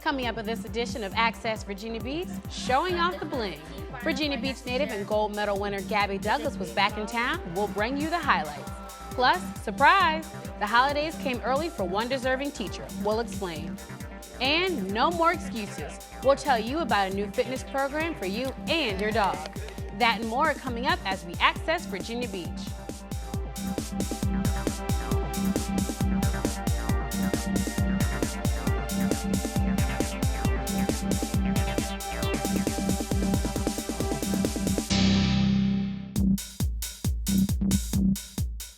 Coming up in this edition of Access Virginia Beach, showing off the bling. Virginia Beach native and gold medal winner Gabby Douglas was back in town. We'll bring you the highlights. Plus, surprise, the holidays came early for one deserving teacher. We'll explain. And no more excuses. We'll tell you about a new fitness program for you and your dog. That and more coming up as we access Virginia Beach.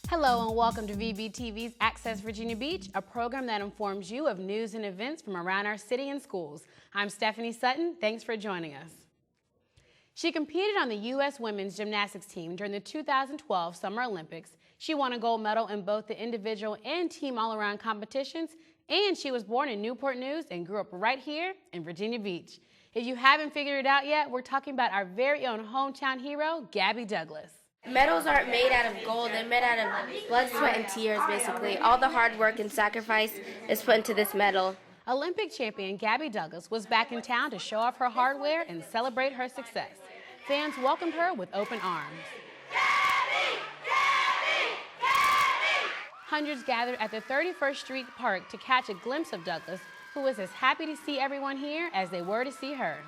Hello and welcome to VBTV's Access Virginia Beach, a program that informs you of news and events from around our city and schools. I'm Stephanie Sutton. Thanks for joining us. She competed on the U.S. women's gymnastics team during the 2012 Summer Olympics. She won a gold medal in both the individual and team all-around competitions, and she was born in Newport News and grew up right here in Virginia Beach. If you haven't figured it out yet, we're talking about our very own hometown hero, Gabby Douglas. Medals aren't made out of gold, they're made out of blood, sweat, and tears, basically. All the hard work and sacrifice is put into this medal. Olympic champion Gabby Douglas was back in town to show off her hardware and celebrate her success. Fans welcomed her with open arms. Gabby! Gabby! Gabby! Hundreds gathered at the 31st Street Park to catch a glimpse of Douglas, who was as happy to see everyone here as they were to see her.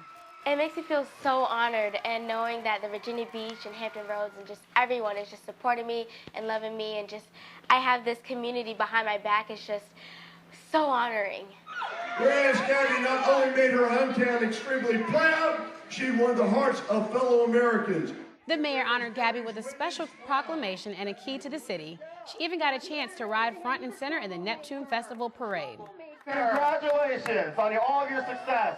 It makes me feel so honored, and knowing that the Virginia Beach and Hampton Roads and just everyone is just supporting me and loving me, and just I have this community behind my back is just so honoring. Whereas Gabby not only made her hometown extremely proud, she won the hearts of fellow Americans. The mayor honored Gabby with a special proclamation and a key to the city. She even got a chance to ride front and center in the Neptune Festival parade. Congratulations on all of your success.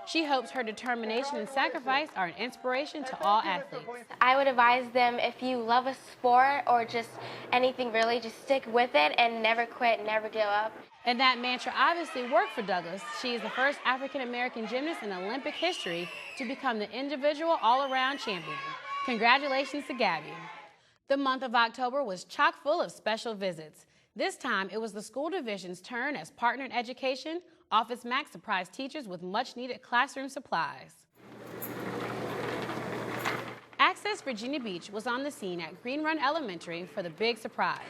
She hopes her determination and sacrifice are an inspiration to all athletes. I would advise them, if you love a sport or just anything really, just stick with it and never quit, never give up. And that mantra obviously worked for Douglas. She is the first African-American gymnast in Olympic history to become the individual all-around champion. Congratulations to Gabby. The month of October was chock full of special visits. This time, it was the school division's turn as partner in education. Office Max surprised teachers with much-needed classroom supplies. Access Virginia Beach was on the scene at Green Run Elementary for the big surprise.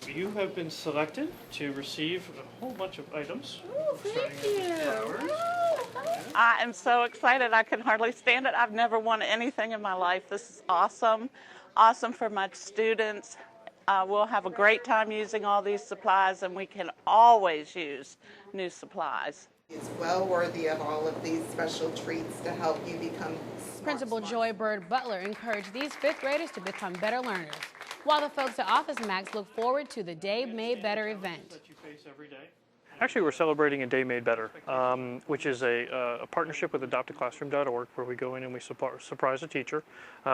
You have been selected to receive a whole bunch of items. Oh, thank you. I am so excited. I can hardly stand it. I've never won anything in my life. This is awesome. Awesome for my students. We'll have a great time using all these supplies, and we can always use new supplies. It's well worthy of all of these special treats to help you become smart. Principal Joy Bird Butler encouraged these fifth graders to become better learners, while the folks at Office Max look forward to the Day Made Better event. That you face every day. Actually, we're celebrating a Day Made Better, which is a partnership with adoptaclassroom.org, where we go in and we surprise a teacher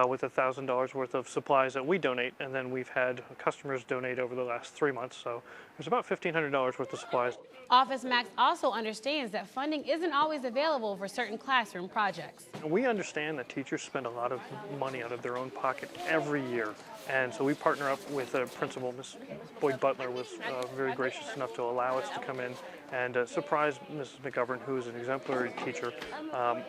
with $1,000 worth of supplies that we donate, and then we've had customers donate over the last 3 months, so there's about $1,500 worth of supplies. Office Max also understands that funding isn't always available for certain classroom projects. We understand that teachers spend a lot of money out of their own pocket every year, and so we partner up with a principal. Ms. Boyd Butler was very gracious enough to allow us to come in and surprise Mrs. McGovern, who is an exemplary teacher,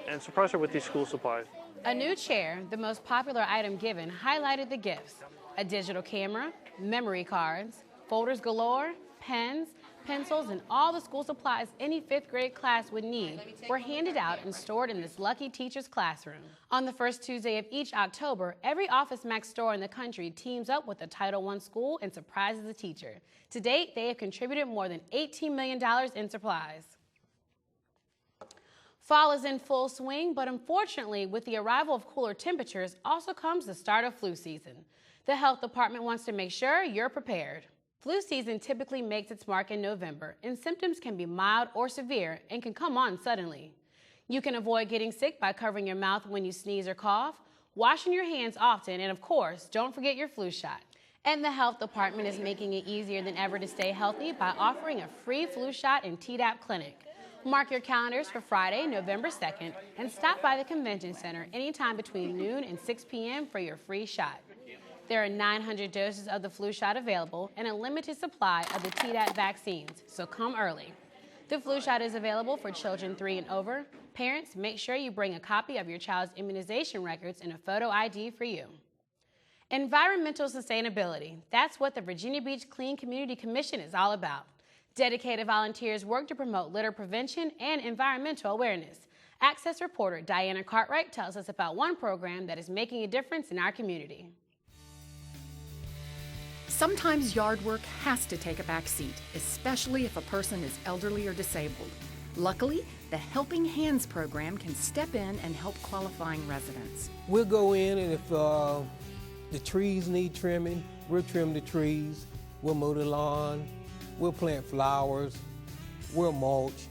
and surprise her with these school supplies. A new chair, the most popular item given, highlighted the gifts. A digital camera, memory cards, folders galore, pens, pencils, and all the school supplies any fifth grade class would need were handed out and stored in this lucky teacher's classroom. On the first Tuesday of each October, every Office Max store in the country teams up with a Title I school and surprises a teacher. To date, they have contributed more than $18 million in supplies. Fall is in full swing, but unfortunately, with the arrival of cooler temperatures also comes the start of flu season. The health department wants to make sure you're prepared. Flu season typically makes its mark in November, and symptoms can be mild or severe and can come on suddenly. You can avoid getting sick by covering your mouth when you sneeze or cough, washing your hands often, and of course, don't forget your flu shot. And the health department is making it easier than ever to stay healthy by offering a free flu shot in Tdap clinic. Mark your calendars for Friday, November 2nd, and stop by the convention center anytime between noon and 6 p.m. for your free shot. There are 900 doses of the flu shot available and a limited supply of the Tdap vaccines, so come early. The flu shot is available for children 3 and over. Parents, make sure you bring a copy of your child's immunization records and a photo ID for you. Environmental sustainability. That's what the Virginia Beach Clean Community Commission is all about. Dedicated volunteers work to promote litter prevention and environmental awareness. Access reporter Diana Cartwright tells us about one program that is making a difference in our community. Sometimes yard work has to take a back seat, especially if a person is elderly or disabled. Luckily, the Helping Hands program can step in and help qualifying residents. We'll go in, and if the trees need trimming, we'll trim the trees, we'll mow the lawn, we'll plant flowers, we'll mulch,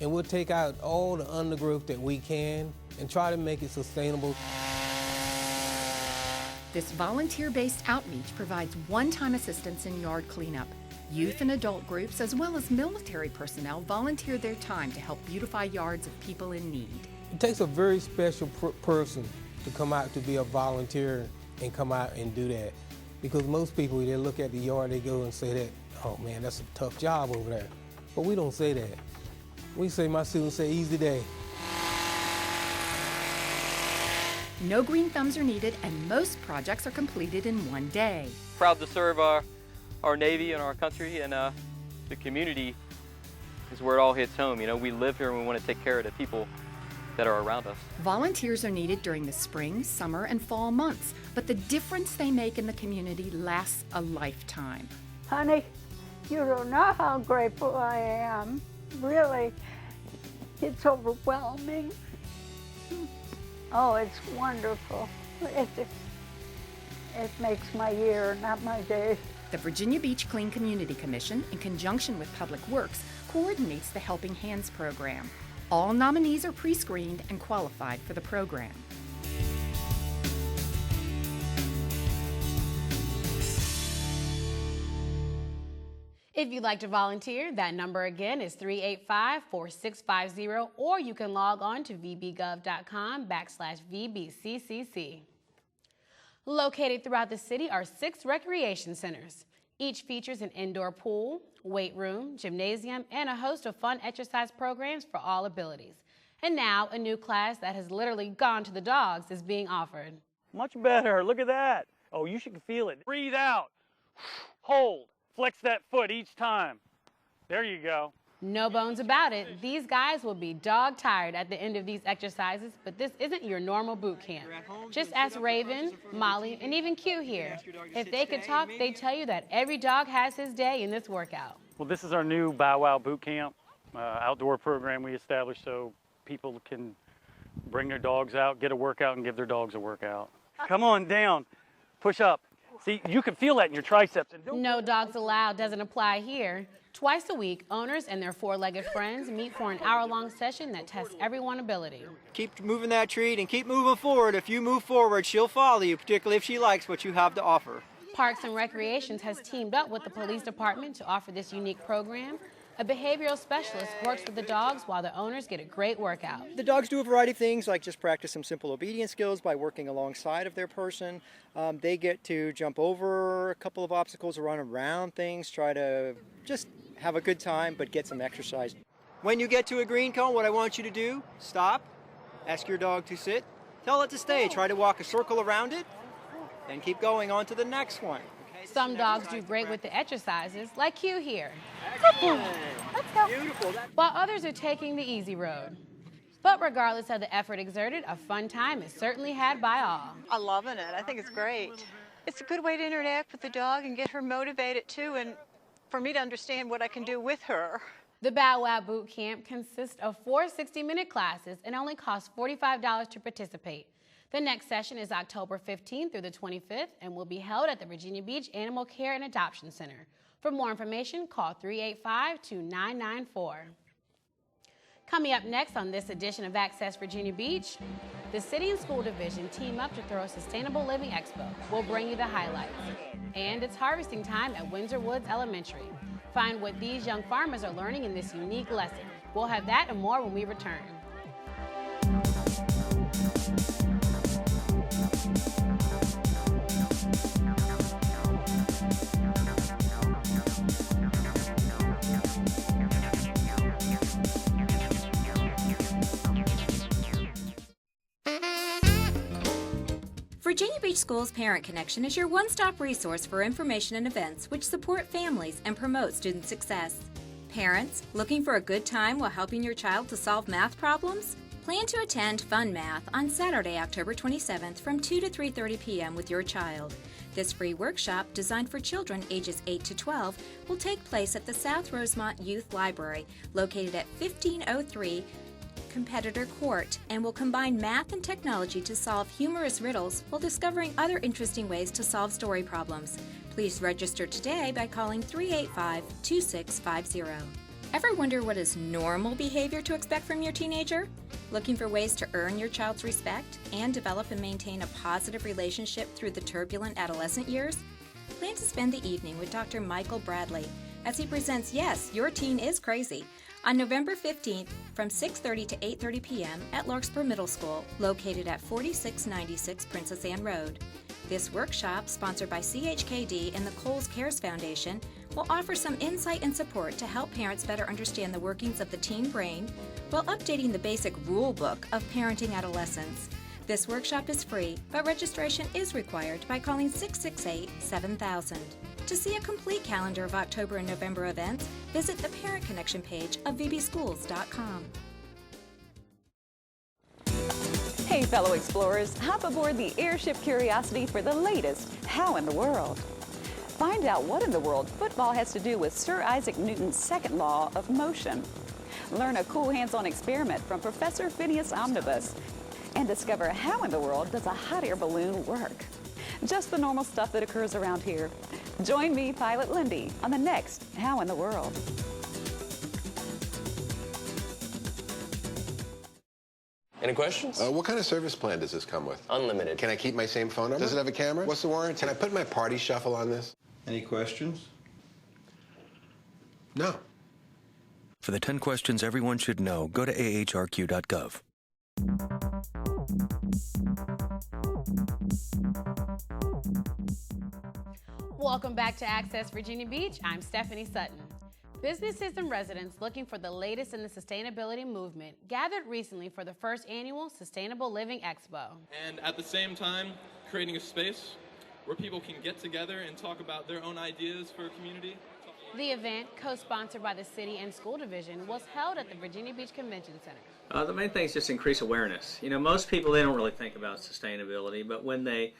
and we'll take out all the undergrowth that we can and try to make it sustainable. This volunteer-based outreach provides one-time assistance in yard cleanup. Youth and adult groups, as well as military personnel, volunteer their time to help beautify yards of people in need. It takes a very special person to come out to be a volunteer and come out and do that. Because most people, they look at the yard, they go and say that, oh man, that's a tough job over there. But we don't say that. We say, my students say, easy day. No green thumbs are needed, and most projects are completed in one day. Proud to serve our Navy and our country, and the community is where it all hits home. You know, we live here and we want to take care of the people that are around us. Volunteers are needed during the spring, summer, and fall months, but the difference they make in the community lasts a lifetime. Honey, you don't know how grateful I am. Really, it's overwhelming. Oh, it's wonderful. It makes my year, not my day. The Virginia Beach Clean Community Commission, in conjunction with Public Works, coordinates the Helping Hands program. All nominees are pre-screened and qualified for the program. If you'd like to volunteer, that number again is 385-4650, or you can log on to vbgov.com/VBCCC. Located throughout the city are 6 recreation centers. Each features an indoor pool, weight room, gymnasium, and a host of fun exercise programs for all abilities. And now, a new class that has literally gone to the dogs is being offered. Much better. Look at that. Oh, you should feel it. Breathe out. Hold. Flex that foot each time. There you go. No bones about it. These guys will be dog tired at the end of these exercises, but this isn't your normal boot camp. Just ask Raven, Molly, and even Q here. If they could talk, they'd tell you that every dog has his day in this workout. Well, this is our new Bow Wow boot camp, outdoor program we established so people can bring their dogs out, get a workout, and give their dogs a workout. Come on down. Push up. See, you can feel that in your triceps. No dogs allowed doesn't apply here. Twice a week, owners and their 4-legged friends meet for an hour-long session that tests everyone's ability. Keep moving that treat and keep moving forward. If you move forward, she'll follow you, particularly if she likes what you have to offer. Parks and Recreations has teamed up with the police department to offer this unique program. A behavioral specialist works with the dogs while the owners get a great workout. The dogs do a variety of things, like just practice some simple obedience skills by working alongside of their person. They get to jump over a couple of obstacles, run around things, try to just have a good time, but get some exercise. When you get to a green cone, what I want you to do, stop, ask your dog to sit, tell it to stay, try to walk a circle around it, then keep going on to the next one. Some dogs do great with the exercises, like Q here. Let's go. Beautiful. While others are taking the easy road. But regardless of the effort exerted, a fun time is certainly had by all. I'm loving it. I think it's great. It's a good way to interact with the dog and get her motivated too, and for me to understand what I can do with her. The Bow Wow Boot Camp consists of 4 60-minute classes and only costs $45 to participate. The next session is October 15th through the 25th and will be held at the Virginia Beach Animal Care and Adoption Center. For more information, call 385-2994. Coming up next on this edition of Access Virginia Beach, the City and School Division team up to throw a Sustainable Living Expo. We'll bring you the highlights. And it's harvesting time at Windsor Woods Elementary. Find what these young farmers are learning in this unique lesson. We'll have that and more when we return. Virginia Beach Schools Parent Connection is your one-stop resource for information and events which support families and promote student success. Parents, looking for a good time while helping your child to solve math problems? Plan to attend Fun Math on Saturday, October 27th from 2 to 3:30 p.m. with your child. This free workshop, designed for children ages 8 to 12, will take place at the South Rosemont Youth Library, located at 1503 Competitor Court, and will combine math and technology to solve humorous riddles while discovering other interesting ways to solve story problems. Please register today by calling 385-2650. Ever wonder what is normal behavior to expect from your teenager? Looking for ways to earn your child's respect and develop and maintain a positive relationship through the turbulent adolescent years? Plan to spend the evening with Dr. Michael Bradley as he presents Yes, Your Teen is Crazy on November 15th from 6:30 to 8:30 p.m. at Larkspur Middle School, located at 4696 Princess Anne Road. This workshop, sponsored by CHKD and the Kohl's Cares Foundation, will offer some insight and support to help parents better understand the workings of the teen brain while updating the basic rule book of parenting adolescents. This workshop is free, but registration is required by calling 668-7000. To see a complete calendar of October and November events, visit the Parent Connection page of vbschools.com. Hey, fellow explorers, hop aboard the airship Curiosity for the latest How in the World. Find out what in the world football has to do with Sir Isaac Newton's second law of motion. Learn a cool hands-on experiment from Professor Phineas Omnibus and discover how in the world does a hot air balloon work. Just the normal stuff that occurs around here. Join me, Pilot Lindy, on the next How in the World. Any questions? What kind of service plan does this come with? Unlimited. Can I keep my same phone number? Does it have a camera? What's the warranty? Can I put my party shuffle on this? Any questions? No. For the 10 questions everyone should know, go to ahrq.gov. Welcome back to Access Virginia Beach. I'm Stephanie Sutton. Businesses and residents looking for the latest in the sustainability movement gathered recently for the first annual Sustainable Living Expo. And at the same time, creating a space where people can get together and talk about their own ideas for a community. The event, co-sponsored by the City and School Division, was held at the Virginia Beach Convention Center. The main thing is just increase awareness. You know, most people, they don't really think about sustainability, but when they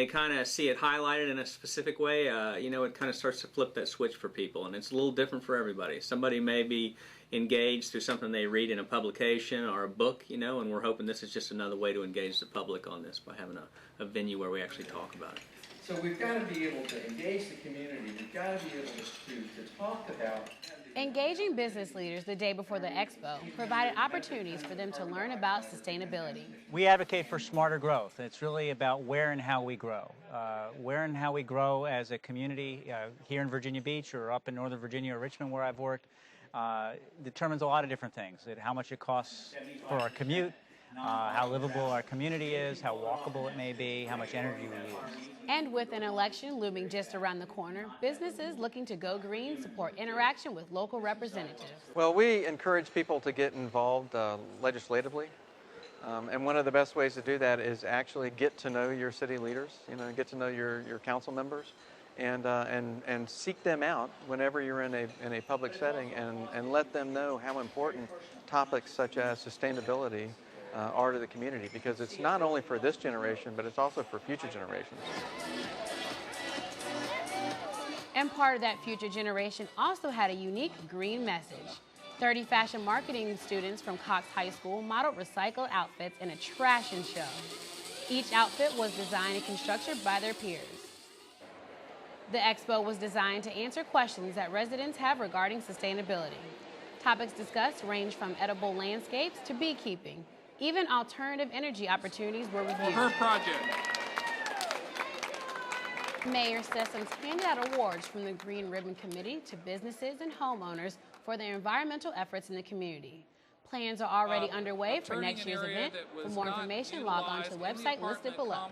kind of see it highlighted in a specific way, you know, it kind of starts to flip that switch for people, and it's a little different for everybody. Somebody may be engaged through something they read in a publication or a book, you know, and we're hoping this is just another way to engage the public on this by having a venue where we actually talk about it. So we've got to be able to engage the community. We've got to be able to talk about... Engaging business leaders the day before the expo provided opportunities for them to learn about sustainability. We advocate for smarter growth. It's really about where and how we grow. Where and how we grow as a community here in Virginia Beach or up in Northern Virginia or Richmond where I've worked determines a lot of different things. How much it costs for our commute, how livable our community is, how walkable it may be, how much energy we use. And with an election looming just around the corner, businesses looking to go green support interaction with local representatives. Well, we encourage people to get involved legislatively. And one of the best ways to do that is actually get to know your city leaders, you know, get to know your council members, and seek them out whenever you're in a public setting and let them know how important topics such as sustainability are to the community, because it's not only for this generation, but it's also for future generations. And part of that future generation also had a unique green message. 30 fashion marketing students from Cox High School modeled recycled outfits in a fashion show. Each outfit was designed and constructed by their peers. The expo was designed to answer questions that residents have regarding sustainability. Topics discussed range from edible landscapes to beekeeping. Even alternative energy opportunities were reviewed. For her project. Mayor Sessoms handed out awards from the Green Ribbon Committee to businesses and homeowners for their environmental efforts in the community. Plans are already underway for next year's event. For more information, log on to the website listed below.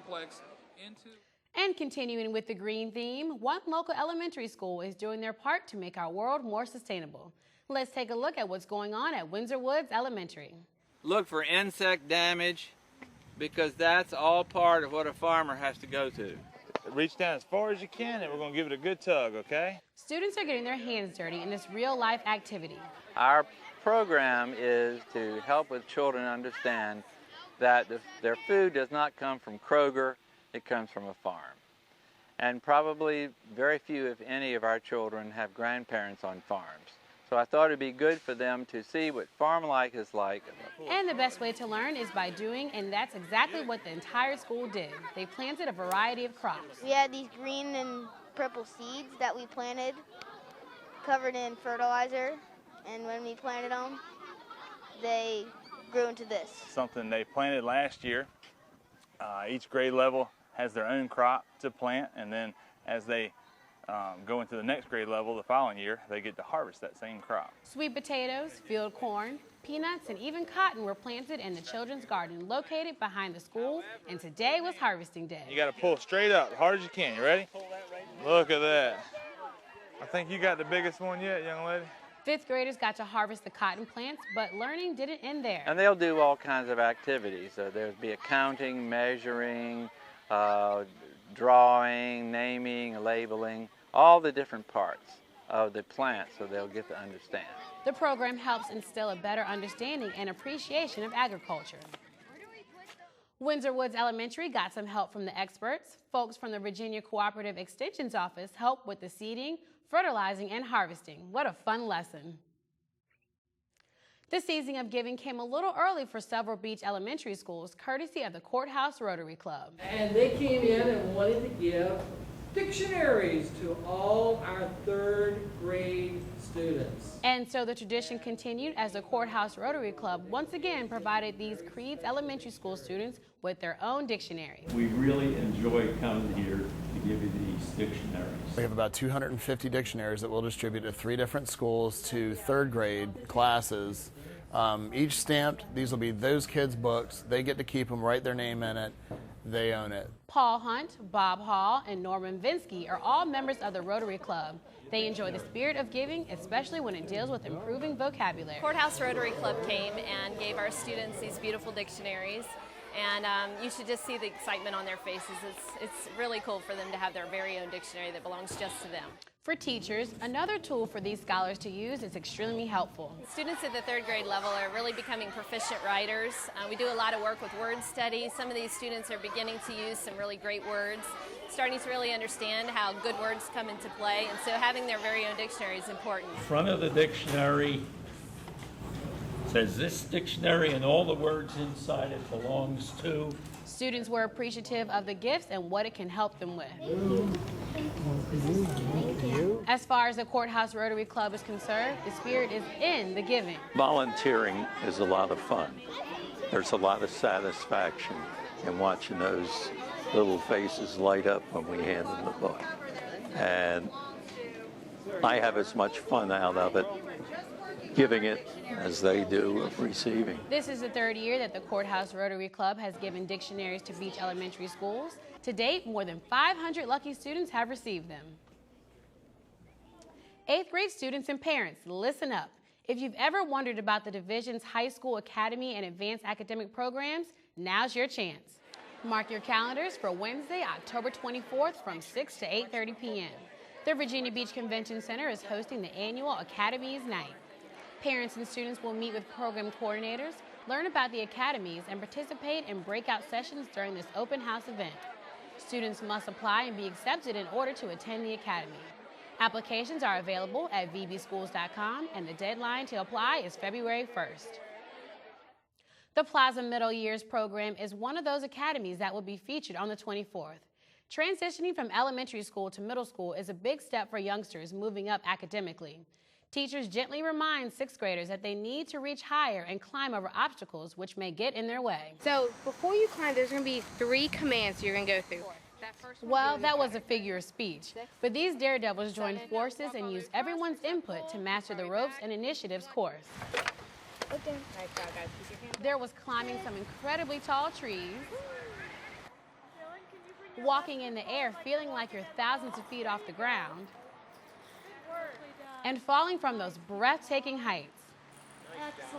And continuing with the green theme, one local elementary school is doing their part to make our world more sustainable. Let's take a look at what's going on at Windsor Woods Elementary. Look for insect damage, because that's all part of what a farmer has to go through. Reach down as far as you can, and we're going to give it a good tug, okay? Students are getting their hands dirty in this real-life activity. Our program is to help with children understand that their food does not come from Kroger, it comes from a farm. And probably very few, if any, of our children have grandparents on farms. So I thought it'd be good for them to see what farm life is like. And the best way to learn is by doing, and that's exactly what the entire school did. They planted a variety of crops. We had these green and purple seeds that we planted, covered in fertilizer, and when we planted them, they grew into this. Something they planted last year. Each grade level has their own crop to plant, and then as they go into the next grade level the following year, they get to harvest that same crop. Sweet potatoes, field corn, peanuts, and even cotton were planted in the children's garden located behind the school, and today was harvesting day. You got to pull straight up, as hard as you can. You ready? Look at that. I think you got the biggest one yet, young lady. Fifth graders got to harvest the cotton plants, but learning didn't end there. And they'll do all kinds of activities. So there'll be accounting, measuring, drawing, naming, labeling, all the different parts of the plant, so they'll get to understand. The program helps instill a better understanding and appreciation of agriculture. Windsor Woods Elementary got some help from the experts. Folks from the Virginia Cooperative Extension's office helped with the seeding, fertilizing, and harvesting. What a fun lesson. The season of giving came a little early for several beach elementary schools, courtesy of the Courthouse Rotary Club. And they came in and wanted to give dictionaries to all our third grade students. And so the tradition continued as the Courthouse Rotary Club once again provided these Creeds Elementary School students with their own dictionary. We really enjoy coming here to give you these dictionaries. We have about 250 dictionaries that we'll distribute to 3 different schools to third grade classes. Each stamped, these will be those kids' books. They get to keep them, write their name in it. They own it. Paul Hunt, Bob Hall, and Norman Vinsky are all members of the Rotary Club. They enjoy the spirit of giving, especially when it deals with improving vocabulary. Courthouse Rotary Club came and gave our students these beautiful dictionaries. And you should just see the excitement on their faces. It's really cool for them to have their very own dictionary that belongs just to them. For teachers, another tool for these scholars to use is extremely helpful. Students at the third grade level are really becoming proficient writers. We do a lot of work with word study. Some of these students are beginning to use some really great words, starting to really understand how good words come into play. And so having their very own dictionary is important. Front of the dictionary says this dictionary and all the words inside it belongs to. Students were appreciative of the gifts and what it can help them with. As far as the Courthouse Rotary Club is concerned, the spirit is in the giving. Volunteering is a lot of fun. There's a lot of satisfaction in watching those little faces light up when we hand them the book. And I have as much fun out of it giving it as they do of receiving. This is the third year that the Courthouse Rotary Club has given dictionaries to Beach Elementary schools. To date, more than 500 lucky students have received them. 8th grade students and parents, listen up. If you've ever wondered about the division's high school academy and advanced academic programs, now's your chance. Mark your calendars for Wednesday, October 24th from 6 to 8:30 p.m. The Virginia Beach Convention Center is hosting the annual Academies Night. Parents and students will meet with program coordinators, learn about the academies, and participate in breakout sessions during this open house event. Students must apply and be accepted in order to attend the academy. Applications are available at vbschools.com, and the deadline to apply is February 1st. The Plaza Middle Years program is one of those academies that will be featured on the 24th. Transitioning from elementary school to middle school is a big step for youngsters moving up academically. Teachers gently remind 6th graders that they need to reach higher and climb over obstacles which may get in their way. So before you climb, there's going to be 3 commands you're going to go through. Well, that was a figure of speech. But these daredevils join forces and use everyone's input to master the ropes and initiatives course. There was climbing some incredibly tall trees, walking in the air feeling like you're thousands of feet off the ground, and falling from those breathtaking heights.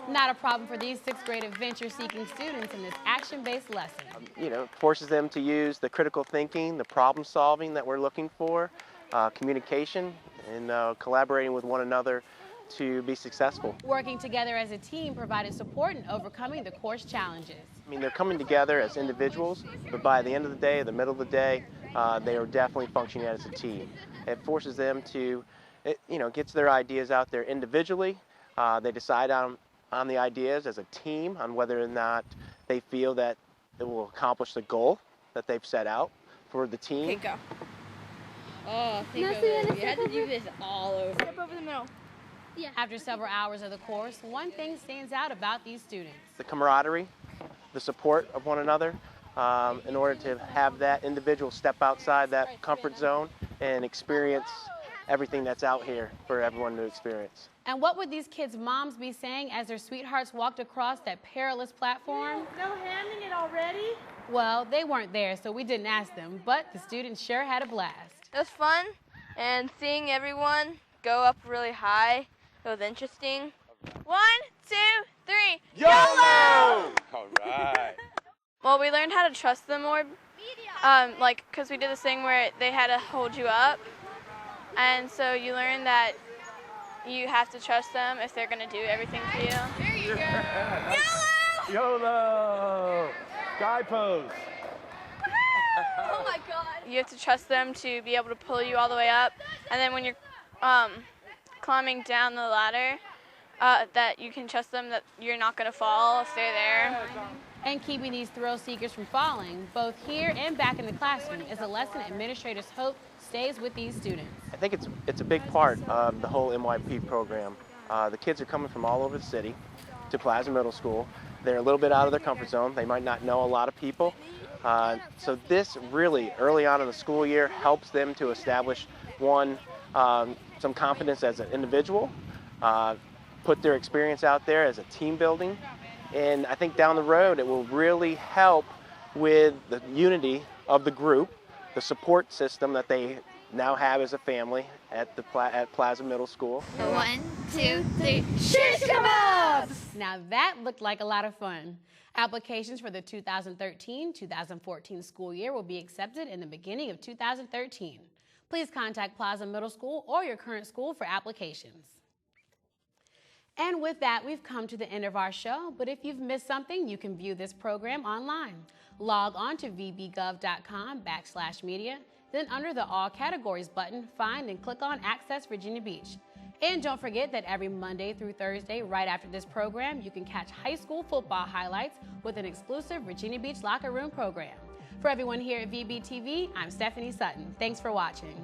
Not a problem for these 6th grade adventure-seeking students in this action-based lesson. You know, forces them to use the critical thinking, the problem solving that we're looking for, communication, and collaborating with one another to be successful. Working together as a team provided support in overcoming the course challenges. I mean, they're coming together as individuals, but by the end of the day, the middle of the day, they are definitely functioning as a team. It forces them to, gets their ideas out there individually. They decide on the ideas as a team on whether or not they feel that it will accomplish the goal that they've set out for the team. Okay, go. Oh, think of it. You had to do this all over. Step over the middle. Yeah. After several hours of the course, one thing stands out about these students. The camaraderie, the support of one another, in order to have that individual step outside that comfort zone and experience everything that's out here for everyone to experience. And what would these kids' moms be saying as their sweethearts walked across that perilous platform? No handing it already? Well, they weren't there, so we didn't ask them, but the students sure had a blast. It was fun, and seeing everyone go up really high, it was interesting. 1, 2, 3, YOLO! All right. Well, we learned how to trust them more, because we did this thing where they had to hold you up, and so you learn that you have to trust them if they're going to do everything for you. There you go! YOLO! YOLO! Sky pose. Oh my God! You have to trust them to be able to pull you all the way up, and then when you're climbing down the ladder, that you can trust them that you're not going to fall if they're there. And keeping these thrill seekers from falling, both here and back in the classroom, is a lesson administrators hope stays with these students. I think it's a big part of the whole MYP program. The kids are coming from all over the city to Plaza Middle School. They're a little bit out of their comfort zone. They might not know a lot of people. So this really, early on in the school year, helps them to establish, one, some confidence as an individual, put their experience out there as a team building, and I think down the road it will really help with the unity of the group, the support system that they now have as a family at Plaza Middle School. 1, 2, 3, shish kebabs! Now that looked like a lot of fun. Applications for the 2013-2014 school year will be accepted in the beginning of 2013. Please contact Plaza Middle School or your current school for applications. And with that, we've come to the end of our show, but if you've missed something, you can view this program online. Log on to vbgov.com/media, then under the All Categories button, find and click on Access Virginia Beach. And don't forget that every Monday through Thursday, right after this program, you can catch high school football highlights with an exclusive Virginia Beach Locker Room program. For everyone here at VBTV, I'm Stephanie Sutton. Thanks for watching.